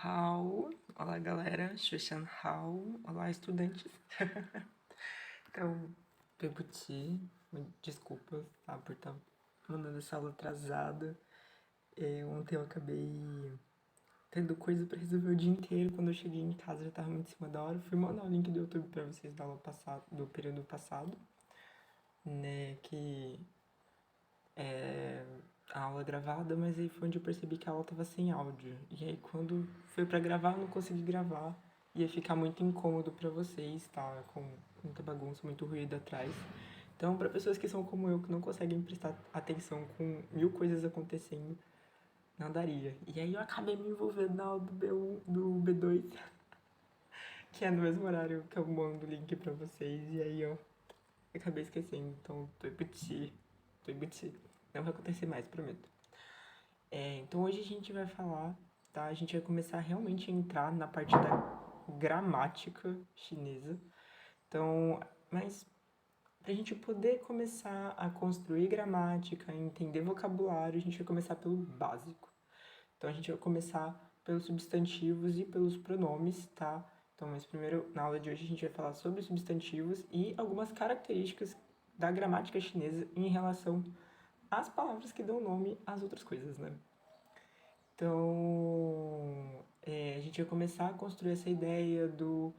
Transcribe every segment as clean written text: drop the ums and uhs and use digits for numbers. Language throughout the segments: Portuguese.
Hao. Olá, galera. Xuxan Hao. Olá, estudantes. Então, Pebuti, desculpa, tá, por estar mandando essa aula atrasada. Ontem eu acabei tendo coisa pra resolver o dia inteiro. Quando eu cheguei em casa já tava muito em cima da hora. Fui mandar o link do YouTube pra vocês da aula passada, do período passado, né, que é a aula gravada, mas aí foi onde eu percebi que a aula tava sem áudio. E aí quando foi pra gravar, eu não consegui gravar. Ia ficar muito incômodo pra vocês, tá? Com muita bagunça, muito ruído atrás. Então, pra pessoas que são como eu, que não conseguem prestar atenção com mil coisas acontecendo, não daria. E aí eu acabei me envolvendo na aula do B1, do B2, que é no mesmo horário que eu mando o link pra vocês. E aí eu acabei esquecendo. Então, tô embutido. Não vai acontecer mais, prometo. Então hoje a gente vai falar, tá? A gente vai começar realmente a entrar na parte da gramática chinesa. Então, mas pra gente poder começar a construir gramática, entender vocabulário, a gente vai começar pelo básico. Então a gente vai começar pelos substantivos e pelos pronomes, tá? Então, mas primeiro, na aula de hoje a gente vai falar sobre substantivos e algumas características da gramática chinesa em relação às palavras que dão nome às outras coisas, né? Então, a gente vai começar a construir essa ideia do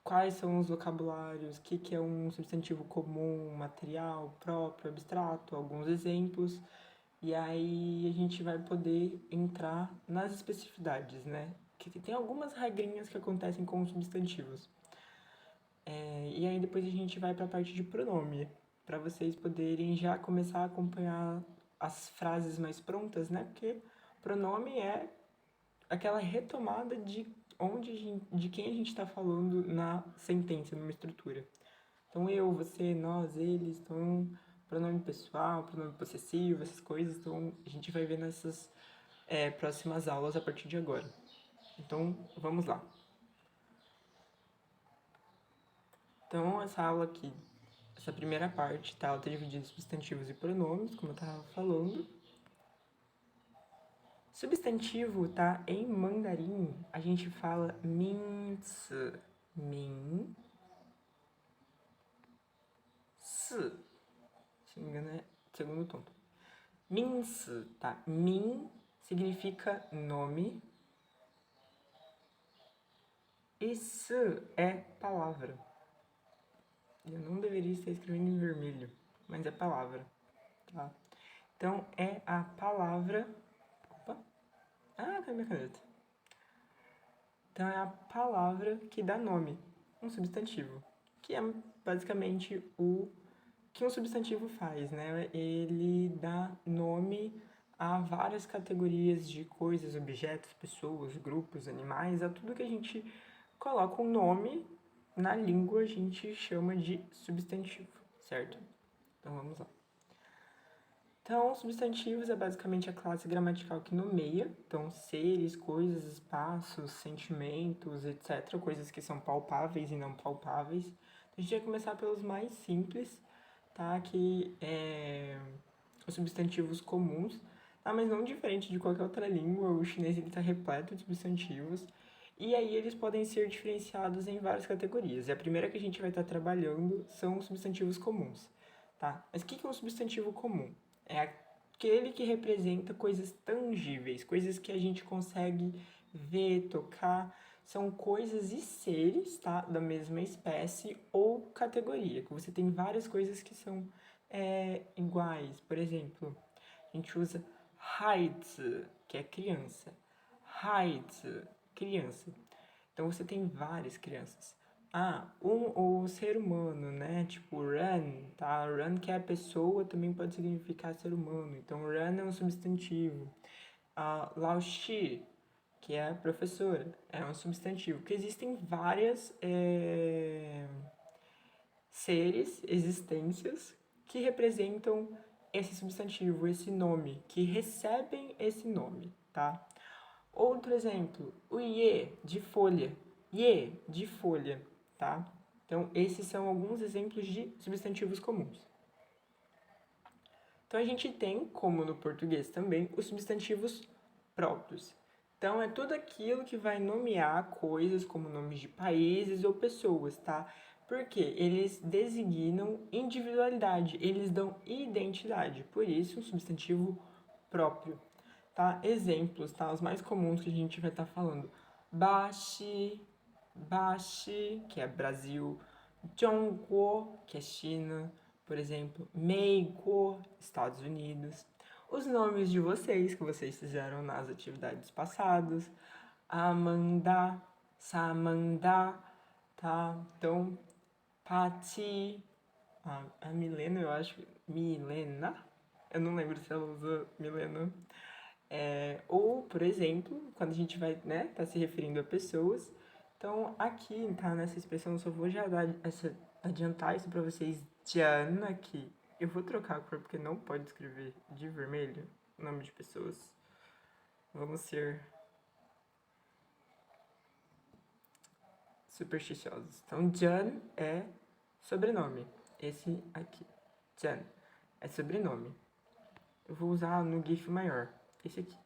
quais são os vocabulários, o que é um substantivo comum, material, próprio, abstrato, alguns exemplos. E aí a gente vai poder entrar nas especificidades, né? Que tem algumas regrinhas que acontecem com os substantivos. E aí depois a gente vai para a parte de pronome, para vocês poderem já começar a acompanhar as frases mais prontas, né? Porque pronome é aquela retomada de de quem a gente está falando na sentença, numa estrutura. Então eu, você, nós, eles, então pronome pessoal, pronome possessivo, essas coisas. Então a gente vai ver nessas próximas aulas a partir de agora. Então vamos lá. Então essa aula aqui, essa primeira parte, tá? Ela tá dividida em substantivos e pronomes, como eu estava falando. Substantivo, tá? Em mandarim, a gente fala min, se, min, se. Se não me engano é segundo tom. Min, se, tá? Min significa nome e se é palavra. Eu não deveria estar escrevendo em vermelho, mas é palavra, tá? Então é a palavra. Opa! Ah, cadê minha caneta? Então é a palavra que dá nome, um substantivo, que é basicamente o que um substantivo faz, né? Ele dá nome a várias categorias de coisas, objetos, pessoas, grupos, animais, a tudo que a gente coloca um nome na língua, a gente chama de substantivo, certo? Então vamos lá. Então, substantivos é basicamente a classe gramatical que nomeia, então seres, coisas, espaços, sentimentos, etc., coisas que são palpáveis e não palpáveis. Então, a gente vai começar pelos mais simples, tá? Que é os substantivos comuns, tá? Mas não diferente de qualquer outra língua, o chinês está repleto de substantivos. E aí eles podem ser diferenciados em várias categorias. E a primeira que a gente vai estar trabalhando são os substantivos comuns, tá? Mas o que é um substantivo comum? É aquele que representa coisas tangíveis, coisas que a gente consegue ver, tocar. São coisas e seres, tá? Da mesma espécie ou categoria. Que você tem várias coisas que são iguais. Por exemplo, a gente usa Haizi, que é criança. Haizi, criança. Então você tem várias crianças. O ser humano, né? Tipo, Ran, tá? Ran, que é a pessoa, também pode significar ser humano. Então, Ran é um substantivo. Lao Shi, que é a professora, é um substantivo. Porque existem várias seres, existências, que representam esse substantivo, esse nome, que recebem esse nome, tá? Outro exemplo, o ye, de folha. Ye, de folha, tá? Então, esses são alguns exemplos de substantivos comuns. Então, a gente tem, como no português também, os substantivos próprios. Então, é tudo aquilo que vai nomear coisas como nomes de países ou pessoas, tá? Porque eles designam individualidade, eles dão identidade, por isso um substantivo próprio, tá? Exemplos, tá? Os mais comuns que a gente vai estar falando. Bashi, Bashi, que é Brasil, Zhongguo, que é China, por exemplo, Meiguo, Estados Unidos. Os nomes de vocês que vocês fizeram nas atividades passadas, Amanda, Samanda, tá? Então, Pati, a Milena, eu acho, Milena, eu não lembro se ela usa Milena. Ou, por exemplo, quando a gente vai, né, tá se referindo a pessoas. Então, aqui, tá, nessa expressão, eu só vou já adiantar isso pra vocês. Diana aqui. Eu vou trocar a cor porque não pode escrever de vermelho o nome de pessoas. Vamos ser supersticiosos. Então, Jan é sobrenome. Esse aqui. Jan é sobrenome. Eu vou usar no GIF maior. Esse aqui.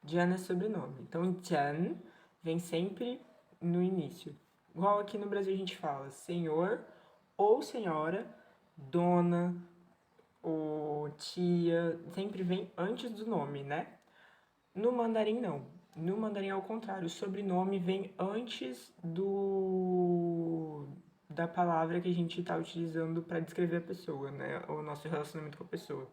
Jan é sobrenome. Então, Jan vem sempre no início. Igual aqui no Brasil a gente fala senhor ou senhora, dona ou tia, sempre vem antes do nome, né? No mandarim não. No mandarim é o contrário, o sobrenome vem antes da palavra que a gente está utilizando para descrever a pessoa, né? O nosso relacionamento com a pessoa.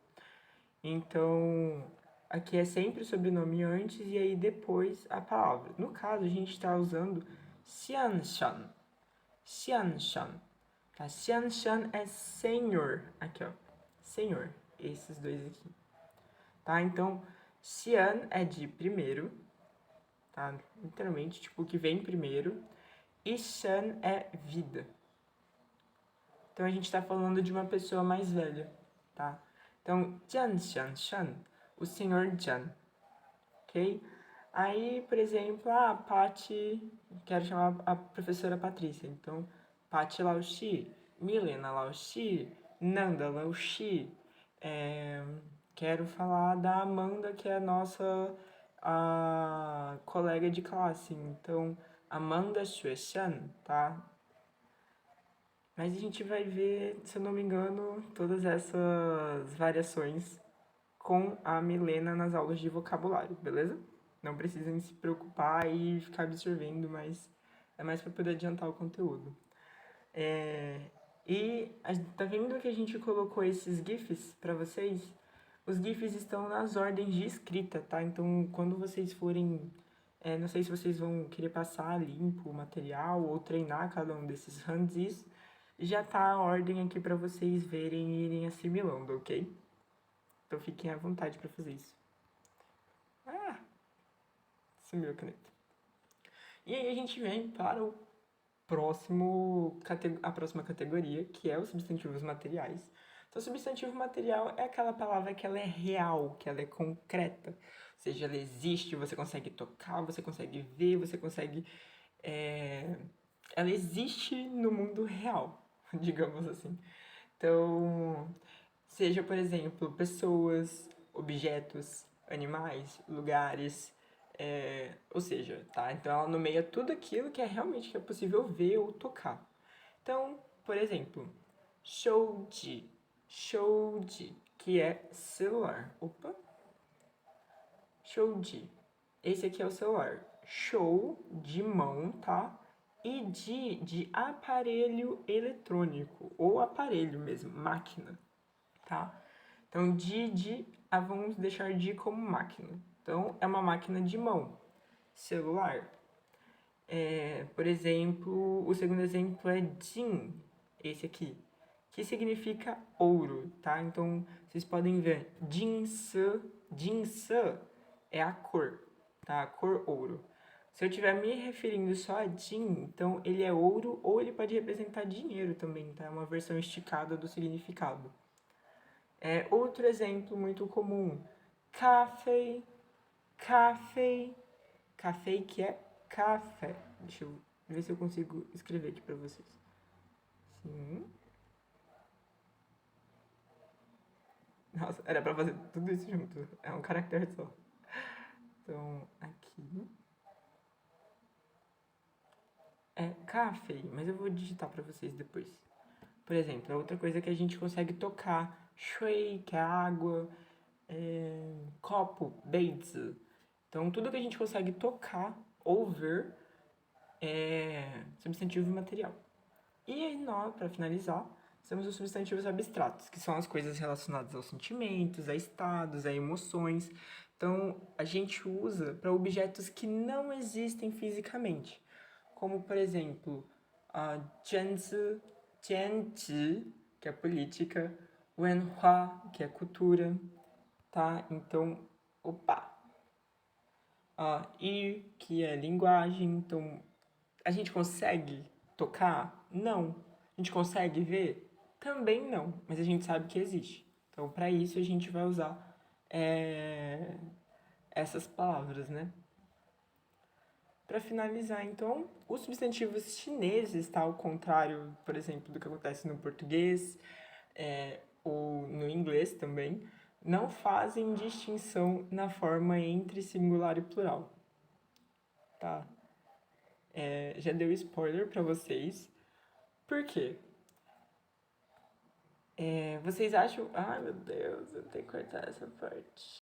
Então, aqui é sempre o sobrenome antes e aí depois a palavra. No caso, a gente está usando Xianshan. Xianshan. Tá? Xianshan é senhor. Aqui, ó. Senhor. Esses dois aqui. Tá? Então, Xian é de primeiro. Tá? Literalmente, tipo, o que vem primeiro. E Shan é vida. Então, a gente está falando de uma pessoa mais velha. Tá? Então, Jian Xian Shan. O senhor Jian. Ok? Aí, por exemplo, a Pati, quero chamar a professora Patrícia. Então, Pati Lauxi, Milena Lauxi, Nanda Lauxi. Quero falar da Amanda, que é a nossa colega de classe. Então, Amanda Xuexan, tá? Mas a gente vai ver, se eu não me engano, todas essas variações com a Milena nas aulas de vocabulário, beleza? Não precisem se preocupar e ficar absorvendo, mas é mais para poder adiantar o conteúdo. Tá vendo que a gente colocou esses GIFs para vocês? Os GIFs estão nas ordens de escrita, tá? Então, quando vocês forem... não sei se vocês vão querer passar limpo o material ou treinar cada um desses hanzis. Já tá a ordem aqui para vocês verem e irem assimilando, ok? Então fiquem à vontade para fazer isso. Sumiu a caneta. E aí a gente vem para a próxima categoria, que é os substantivos materiais. Então, substantivo material é aquela palavra que ela é real, que ela é concreta. Ou seja, ela existe, você consegue tocar, você consegue ver, você consegue... Ela existe no mundo real, digamos assim. Então, seja, por exemplo, pessoas, objetos, animais, lugares, ou seja, tá? Então ela nomeia tudo aquilo que é realmente que é possível ver ou tocar. Então, por exemplo, shouji, shouji, que é celular. Opa, shouji. Esse aqui é o celular. Show de mão, tá? E de aparelho eletrônico, ou aparelho mesmo, máquina, tá? Então, vamos deixar de como máquina. Então, é uma máquina de mão, celular. Por exemplo, o segundo exemplo é Jin, esse aqui, que significa ouro, tá? Então, vocês podem ver, Jinse é a cor, tá? A cor ouro. Se eu estiver me referindo só a Jin, então ele é ouro ou ele pode representar dinheiro também, tá? É uma versão esticada do significado. Outro exemplo muito comum, café, café, café que é café. Deixa eu ver se eu consigo escrever aqui pra vocês. Sim. Nossa, era pra fazer tudo isso junto. É um caractere só. Então, aqui. cá, Fei, mas eu vou digitar pra vocês depois. Por exemplo, é outra coisa que a gente consegue tocar. Shui, que é água, copo, beizi. Então, tudo que a gente consegue tocar ou ver é substantivo material. E aí, nós, para finalizar, temos os substantivos abstratos, que são as coisas relacionadas aos sentimentos, a estados, a emoções. Então, a gente usa para objetos que não existem fisicamente, como, por exemplo, a jianzi, jianzi, que é política, wenhua, que é cultura, tá? Então, opa! E, que é linguagem. Então, a gente consegue tocar? Não. A gente consegue ver? Também não, mas a gente sabe que existe. Então, para isso, a gente vai usar essas palavras, né? Para finalizar, então, os substantivos chineses, tá? Ao contrário, por exemplo, do que acontece no português ou no inglês também, não fazem distinção na forma entre singular e plural, tá? Já deu spoiler para vocês. Por quê? Vocês acham... Ai, meu Deus, eu tenho que cortar essa parte.